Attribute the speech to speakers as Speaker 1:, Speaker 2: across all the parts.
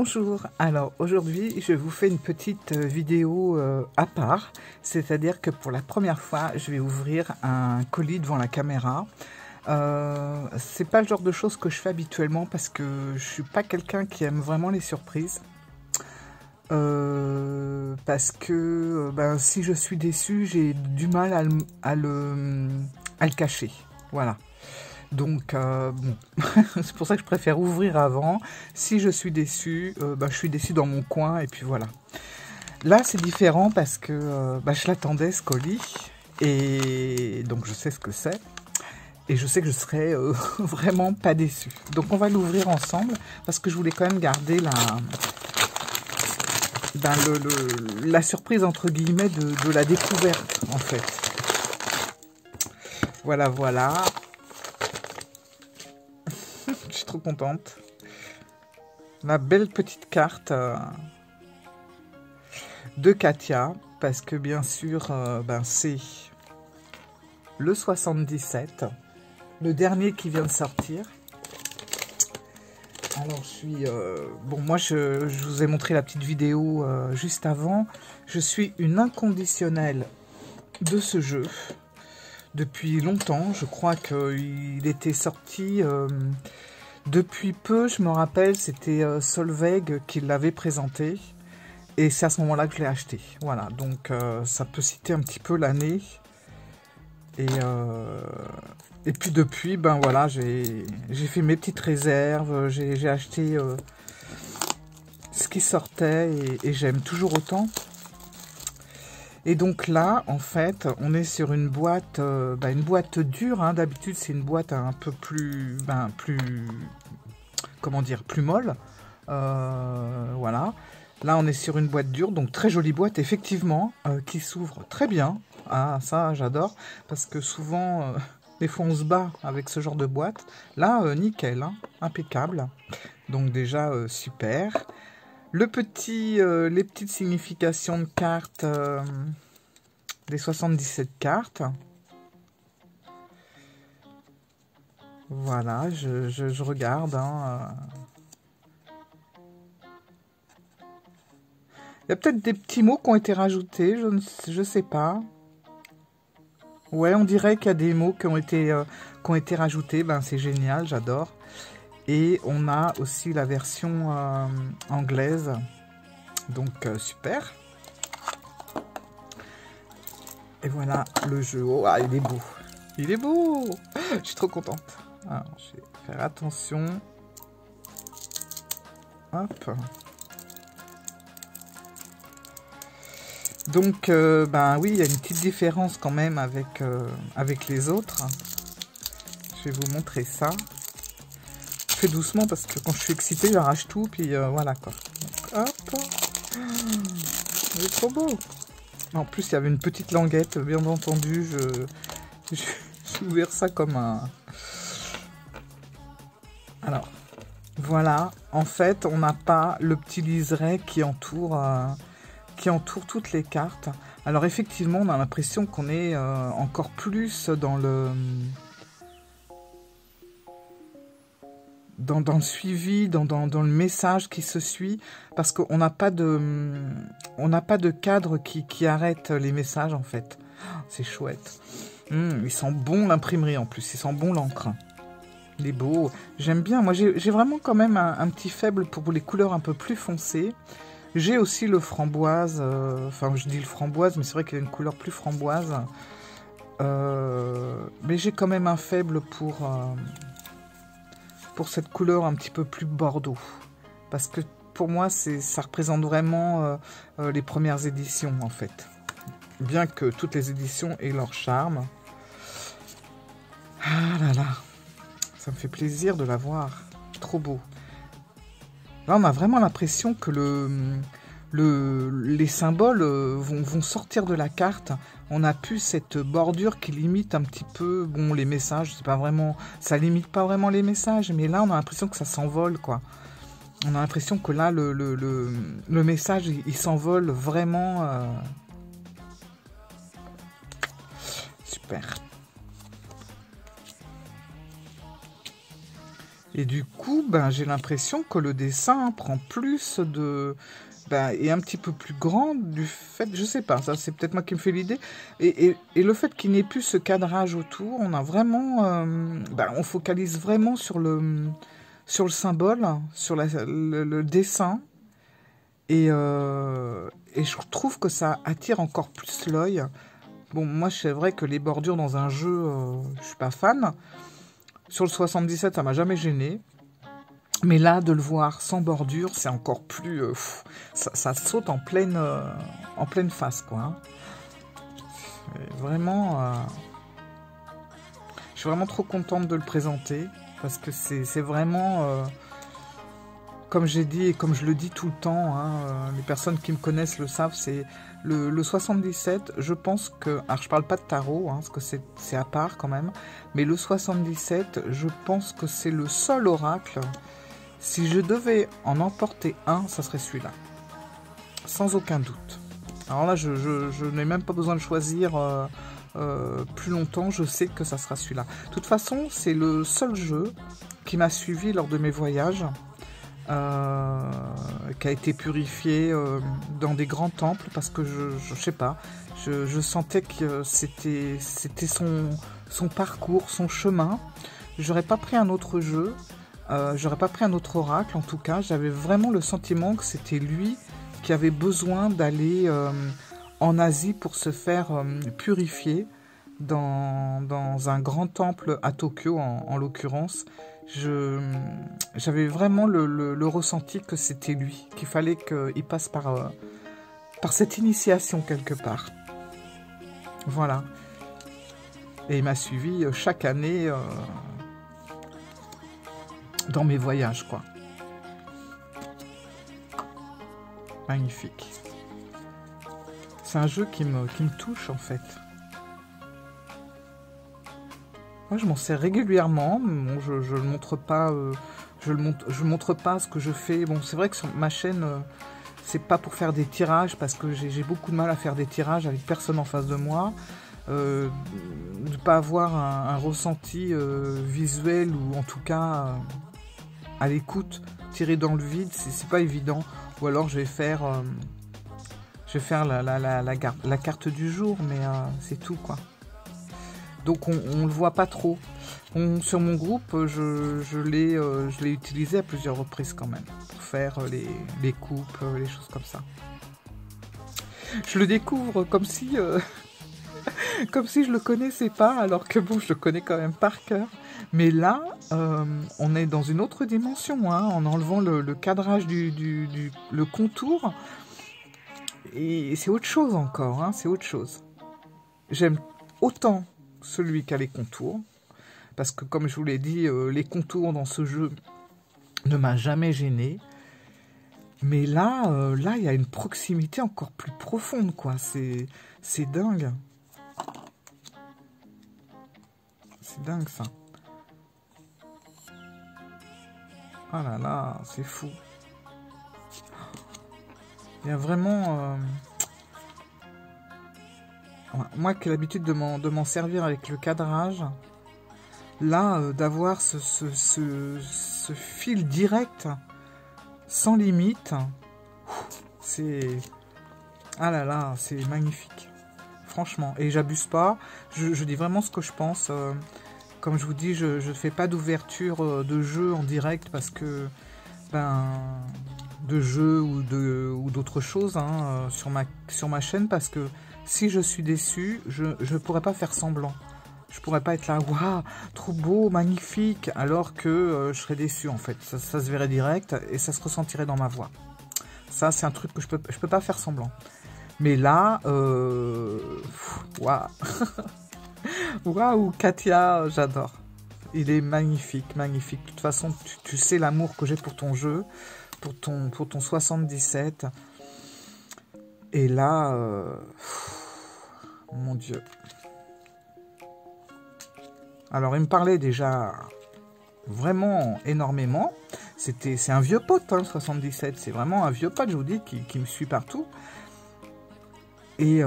Speaker 1: Bonjour, alors aujourd'hui je vous fais une petite vidéo à part, c'est-à-dire que pour la première fois je vais ouvrir un colis devant la caméra. C'est pas le genre de choses que je fais habituellement parce que je suis pas quelqu'un qui aime vraiment les surprises. Parce que si je suis déçue, j'ai du mal à le cacher, voilà. Donc, bon, c'est pour ça que je préfère ouvrir avant. Si je suis déçue, je suis déçue dans mon coin, et puis voilà. Là, c'est différent parce que je l'attendais, ce colis, et donc je sais ce que c'est. Et je sais que je serai vraiment pas déçue. Donc, on va l'ouvrir ensemble, parce que je voulais quand même garder la surprise, entre guillemets, de la découverte, en fait. Voilà, voilà. Je suis trop contente. La belle petite carte de Katia, parce que bien sûr, c'est le 77, le dernier qui vient de sortir. Alors je suis... bon, moi je vous ai montré la petite vidéo juste avant. Je suis une inconditionnelle de ce jeu. Depuis longtemps, je crois qu'il était sorti... depuis peu, je me rappelle, c'était Solveig qui l'avait présenté. Et c'est à ce moment-là que je l'ai acheté. Voilà, donc ça peut citer un petit peu l'année. Et puis depuis, voilà, j'ai fait mes petites réserves. J'ai acheté ce qui sortait et j'aime toujours autant. Et donc là, en fait, on est sur une boîte dure. Hein. D'habitude, c'est une boîte un peu plus, comment dire, plus molle. Voilà. Là, on est sur une boîte dure, donc très jolie boîte, effectivement, qui s'ouvre très bien. Ah, ça, j'adore, parce que souvent, des fois, on se bat avec ce genre de boîte. Là, nickel, hein, impeccable. Donc déjà, super. Les petites significations de cartes, des 77 cartes. Voilà, je regarde. Hein, il y a peut-être des petits mots qui ont été rajoutés, je sais pas. Ouais, on dirait qu'il y a des mots qui ont été rajoutés. C'est génial, j'adore. Et on a aussi la version anglaise. Donc, super. Et voilà le jeu. Oh, ah, il est beau. Il est beau. Je suis trop contente. Alors, je vais faire attention. Hop. Donc, oui, il y a une petite différence quand même avec les autres. Je vais vous montrer ça. Je fais doucement parce que quand je suis excitée, j'arrache tout, puis voilà quoi. Donc, hop. Il est trop beau. En plus, il y avait une petite languette, bien entendu. J'ai ouvert ça comme un... Alors, voilà. En fait, on n'a pas le petit liseré qui entoure toutes les cartes. Alors, effectivement, on a l'impression qu'on est encore plus dans le... Dans le suivi, dans le message qui se suit, parce qu'on n'a pas de cadre qui arrête les messages, en fait. C'est chouette. Il sent bon l'imprimerie, en plus. Il sent bon l'encre. Il est beau. J'aime bien. Moi, j'ai vraiment quand même un petit faible pour les couleurs un peu plus foncées. J'ai aussi le framboise. Enfin, je dis le framboise, mais c'est vrai qu'il y a une couleur plus framboise. Mais j'ai quand même un faible pour cette couleur un petit peu plus bordeaux. Parce que pour moi, ça représente vraiment les premières éditions, en fait. Bien que toutes les éditions aient leur charme. Ah là là. Ça me fait plaisir de la voir. Trop beau. Là, on a vraiment l'impression que les symboles vont sortir de la carte. On a plus cette bordure qui limite un petit peu, bon, les messages, c'est pas vraiment, ça limite pas vraiment les messages, mais là on a l'impression que ça s'envole, quoi. On a l'impression que là le message il s'envole vraiment. Super. Et du coup, ben, j'ai l'impression que le dessin prend plus de... Ben, est un petit peu plus grand du fait... Je sais pas, ça c'est peut-être moi qui me fais l'idée. Et le fait qu'il n'y ait plus ce cadrage autour, on a vraiment... ben, on focalise vraiment sur le symbole, sur le dessin. Et je trouve que ça attire encore plus l'œil. Bon, moi, c'est vrai que les bordures dans un jeu, je suis pas fan. Sur le 77, ça m'a jamais gêné. Mais là, de le voir sans bordure, c'est encore plus... ça saute en pleine face, quoi. Hein. Vraiment... je suis vraiment trop contente de le présenter. Parce que c'est vraiment... comme j'ai dit et comme je le dis tout le temps, hein, les personnes qui me connaissent le savent, c'est le 77, je pense que... Alors, je parle pas de tarot, hein, parce que c'est à part quand même. Mais le 77, je pense que c'est le seul oracle... Si je devais en emporter un, ça serait celui-là. Sans aucun doute. Alors là, je n'ai même pas besoin de choisir plus longtemps. Je sais que ça sera celui-là. De toute façon, c'est le seul jeu qui m'a suivi lors de mes voyages. Qui a été purifié dans des grands temples. Parce que je sais pas. Je sentais que c'était son parcours, son chemin. J'aurais pas pris un autre jeu. J'aurais pas pris un autre oracle, en tout cas. J'avais vraiment le sentiment que c'était lui qui avait besoin d'aller en Asie pour se faire purifier dans un grand temple à Tokyo, en l'occurrence. J'avais vraiment le ressenti que c'était lui, qu'il fallait qu'il passe par cette initiation quelque part. Voilà. Et il m'a suivi chaque année... dans mes voyages, quoi. Magnifique. C'est un jeu qui me touche, en fait. Moi, je m'en sers régulièrement. Bon, je le montre pas... je montre pas ce que je fais. Bon, c'est vrai que sur ma chaîne, c'est pas pour faire des tirages, parce que j'ai beaucoup de mal à faire des tirages avec personne en face de moi. De pas avoir un ressenti visuel, ou en tout cas... à l'écoute, tirer dans le vide, c'est pas évident. Ou alors je vais faire la carte du jour, mais c'est tout, quoi. Donc on le voit pas trop. Sur mon groupe, je l'ai utilisé à plusieurs reprises quand même, pour faire les coupes, les choses comme ça. Je le découvre comme si comme si je le connaissais pas, alors que bon, je le connais quand même par cœur. Mais là, on est dans une autre dimension, hein, en enlevant le cadrage le contour. Et c'est autre chose encore, hein, c'est autre chose. J'aime autant celui qui a les contours, parce que comme je vous l'ai dit, les contours dans ce jeu ne m'a jamais gêné. Mais là, il y a une proximité encore plus profonde, quoi. C'est dingue. C'est dingue, ça. Ah là là, c'est fou. Il y a vraiment... moi qui ai l'habitude de m'en servir avec le cadrage, là, d'avoir ce fil direct, sans limite, c'est... Ah là là, c'est magnifique. Franchement. Et j'abuse pas, je dis vraiment ce que je pense. Comme je vous dis, je ne fais pas d'ouverture de jeu en direct parce que... de jeux ou d'autres choses, hein, sur ma chaîne, parce que si je suis déçu, je ne pourrais pas faire semblant. Je pourrais pas être là, waouh, trop beau, magnifique, alors que je serais déçu, en fait. Ça se verrait direct et ça se ressentirait dans ma voix. Ça, c'est un truc que je peux pas faire semblant. Mais là, waouh. Waouh, Katia, j'adore. Il est magnifique, magnifique. De toute façon, tu sais l'amour que j'ai pour ton jeu, pour ton 77. Et là, mon Dieu. Alors, il me parlait déjà vraiment énormément. C'est un vieux pote, hein, le 77. C'est vraiment un vieux pote, je vous dis, qui me suit partout. Et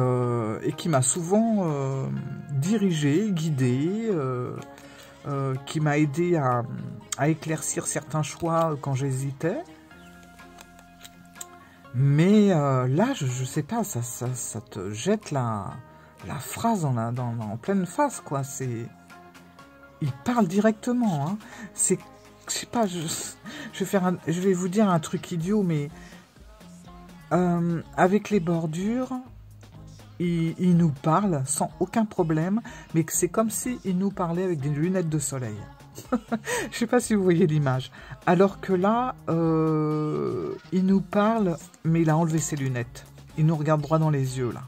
Speaker 1: qui m'a souvent dirigé, guidé, qui m'a aidé à éclaircir certains choix quand j'hésitais. Mais là, je sais pas, ça te jette la phrase en pleine face, quoi. Il parle directement, hein. Je sais pas, je vais vous dire un truc idiot, mais avec les bordures, il nous parle sans aucun problème, mais c'est comme s'il nous parlait avec des lunettes de soleil. Je sais pas si vous voyez l'image. Alors que là, il nous parle, mais il a enlevé ses lunettes. Il nous regarde droit dans les yeux, là.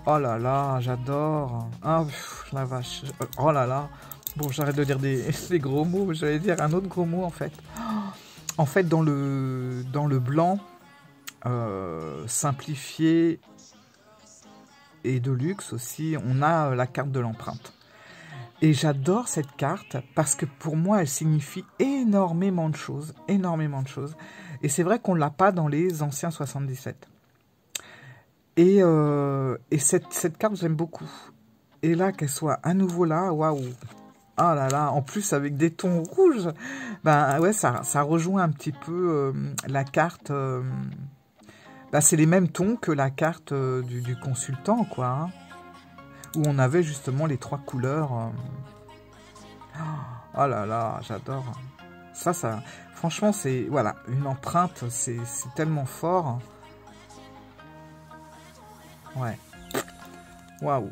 Speaker 1: Oh là là, j'adore. Ah, la vache. Oh là là. Bon, j'arrête de dire des gros mots. J'allais dire un autre gros mot, en fait. En fait, dans le blanc, simplifié et de luxe aussi, on a la carte de l'empreinte. Et j'adore cette carte parce que pour moi, elle signifie énormément de choses. Énormément de choses. Et c'est vrai qu'on ne l'a pas dans les anciens 77. Et cette carte, j'aime beaucoup. Et là, qu'elle soit à nouveau là, waouh! Ah là là, en plus avec des tons rouges, ben ouais, ça rejoint un petit peu la carte. Ben, c'est les mêmes tons que la carte du consultant, quoi. Hein, où on avait justement les 3 couleurs. Oh là là, j'adore. Ça, franchement, c'est voilà, une empreinte, c'est tellement fort. Ouais. Waouh.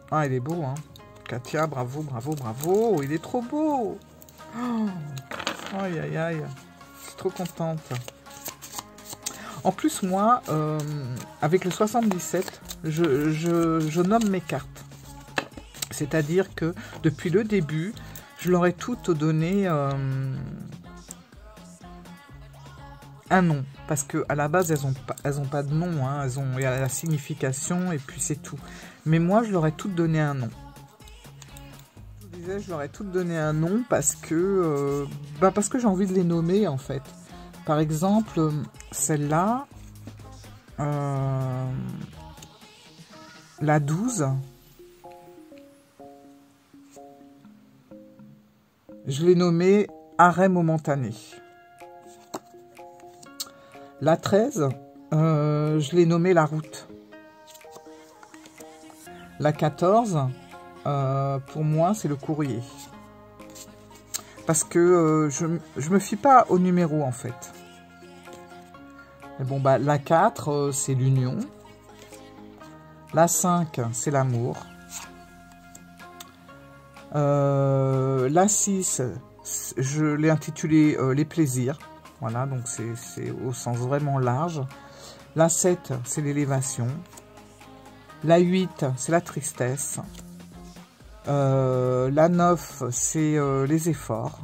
Speaker 1: Ah, il est beau, hein. Katia, bravo, bravo, bravo. Il est trop beau. Oh, aïe, aïe, aïe. Je suis trop contente. En plus, moi, avec le 77, je nomme mes cartes. C'est-à-dire que depuis le début, je leur ai toutes donné un nom. Parce qu'à la base, elles ont pas de nom. Hein. Il y a la signification et puis c'est tout. Mais moi, je leur ai toutes donné un nom. Je leur ai toutes donné un nom parce que j'ai envie de les nommer, en fait. Par exemple, celle-là, la 12, je l'ai nommée arrêt momentané. La 13, je l'ai nommée la route. La 14, pour moi, c'est le courrier. Parce que je me fie pas au numéro, en fait. Mais bon, bah, la 4, c'est l'union. La 5, c'est l'amour. La 6, je l'ai intitulé les plaisirs. Voilà, donc c'est au sens vraiment large. La 7, c'est l'élévation. La 8, c'est la tristesse. La 9, c'est les efforts.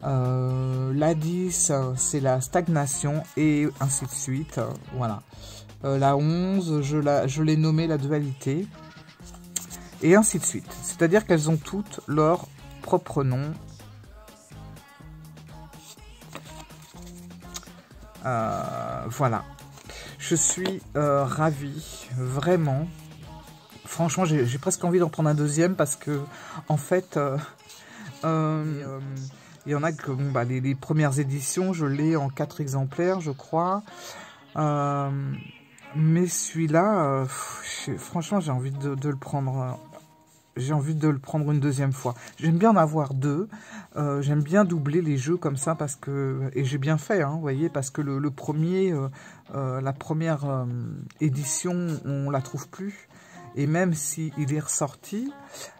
Speaker 1: La 10, c'est la stagnation, et ainsi de suite. Voilà. La 11, je l'ai nommée la dualité. Et ainsi de suite. C'est-à-dire qu'elles ont toutes leur propre nom. Voilà. Je suis ravie, vraiment. Franchement, j'ai presque envie d'en prendre un deuxième parce que, en fait, il y en a que, bon, bah, les premières éditions, je l'ai en 4 exemplaires, je crois. Mais celui-là, franchement, j'ai envie de le prendre. J'ai envie de le prendre une deuxième fois. J'aime bien en avoir 2. J'aime bien doubler les jeux comme ça parce que... Et j'ai bien fait, hein, vous voyez, parce que le premier, la première édition, on la trouve plus. Et même s'il est ressorti,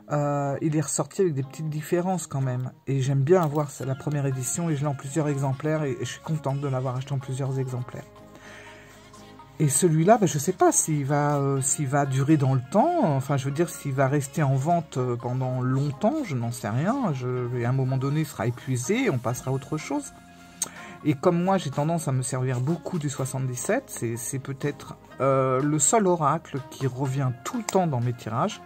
Speaker 1: avec des petites différences quand même. Et j'aime bien avoir la première édition et je l'ai en plusieurs exemplaires et je suis contente de l'avoir acheté en plusieurs exemplaires. Et celui-là, ben, je ne sais pas s'il va durer dans le temps. Enfin, je veux dire, s'il va rester en vente pendant longtemps, je n'en sais rien. À un moment donné, il sera épuisé, on passera à autre chose. Et comme moi, j'ai tendance à me servir beaucoup du 77, c'est peut-être le seul oracle qui revient tout le temps dans mes tirages.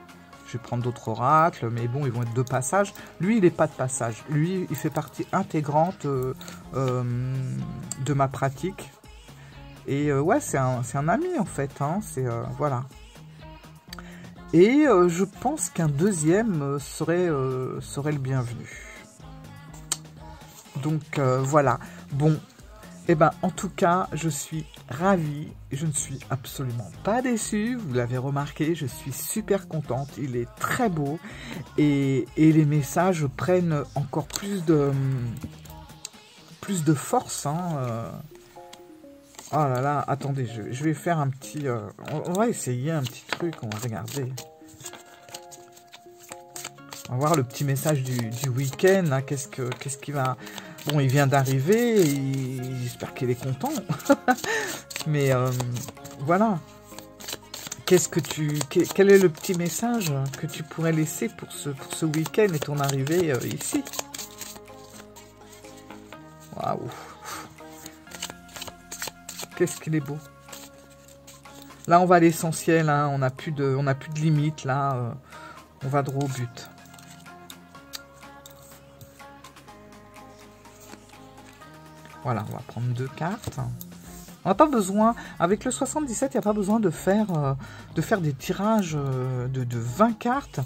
Speaker 1: Je vais prendre d'autres oracles, mais bon, ils vont être de passage. Lui, il n'est pas de passage. Lui, il fait partie intégrante de ma pratique. Et ouais, c'est un ami, en fait. Hein, voilà. Et je pense qu'un deuxième serait le bienvenu. Donc voilà. Bon, et ben en tout cas, je suis ravie. Je ne suis absolument pas déçue. Vous l'avez remarqué, je suis super contente. Il est très beau. Et les messages prennent encore plus de force. Hein, Oh là là, attendez, je vais faire un petit... on va essayer un petit truc, on va regarder. On va voir le petit message du week-end. Hein, qu'est-ce qui va... Bon, il vient d'arriver, j'espère qu'il est content. Mais voilà. Quel est le petit message que tu pourrais laisser pour ce week-end et ton arrivée ici? Waouh. Qu'est-ce qu'il est beau. Là, on va à l'essentiel. Hein, on n'a plus de limite. Là, on va droit au but. Voilà, on va prendre 2 cartes. On n'a pas besoin, avec le 77, il n'y a pas besoin de faire des tirages de 20 cartes.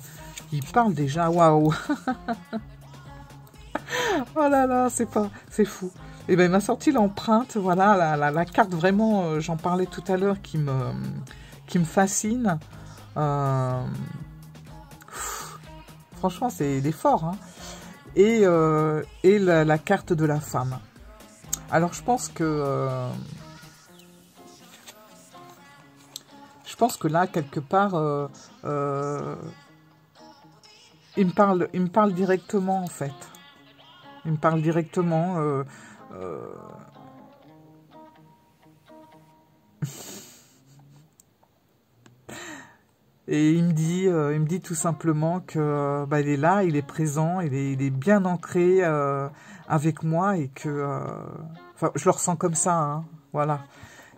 Speaker 1: Il parle déjà, waouh. Oh là là, c'est fou. Et ben il m'a sorti l'empreinte, voilà, la carte vraiment, j'en parlais tout à l'heure, qui me fascine. Franchement, il est fort. Hein. Et la carte de la femme. Alors je pense que là, quelque part, il me parle directement, en fait. Il me parle directement. Et il me dit tout simplement que il est là, il est présent, il est bien ancré avec moi et que, enfin, je le ressens comme ça, hein, voilà.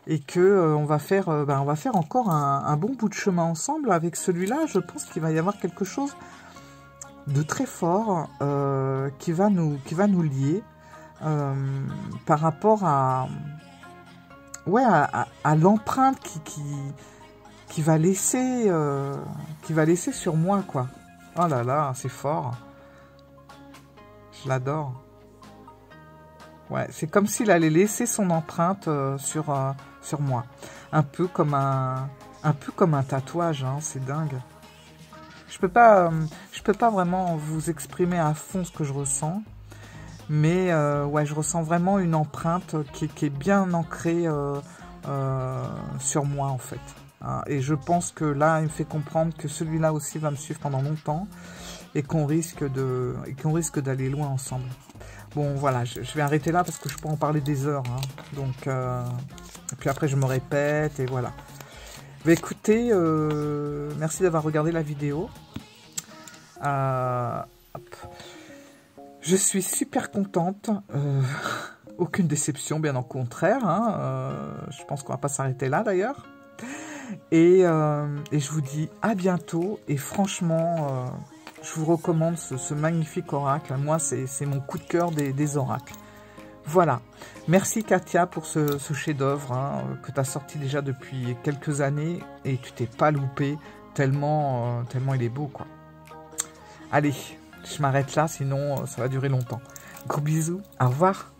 Speaker 1: Et que on va faire encore un bon bout de chemin ensemble avec celui-là. Je pense qu'il va y avoir quelque chose de très fort qui va nous lier par rapport à l'empreinte qui va laisser sur moi, quoi. Oh là là, c'est fort. Je l'adore. Ouais, c'est comme s'il allait laisser son empreinte sur moi. Un peu comme un tatouage, hein, c'est dingue. Je peux pas vraiment vous exprimer à fond ce que je ressens, mais ouais, je ressens vraiment une empreinte qui est bien ancrée sur moi, en fait. Et je pense que là, il me fait comprendre que celui-là aussi va me suivre pendant longtemps et qu'on risque d'aller loin ensemble. Bon, voilà, je vais arrêter là parce que je peux en parler des heures. Hein. Donc, et puis après, je me répète et voilà. Bah, écoutez, merci d'avoir regardé la vidéo. Hop. Je suis super contente. Aucune déception, bien au contraire. Hein. Je pense qu'on va pas s'arrêter là, d'ailleurs. Et je vous dis à bientôt. Et franchement, je vous recommande ce magnifique oracle. Moi, c'est mon coup de cœur des oracles. Voilà. Merci Katia pour ce chef-d'œuvre hein, que tu as sorti déjà depuis quelques années. Et tu t'es pas loupé tellement il est beau, quoi. Allez, je m'arrête là, sinon ça va durer longtemps. Gros bisous, au revoir.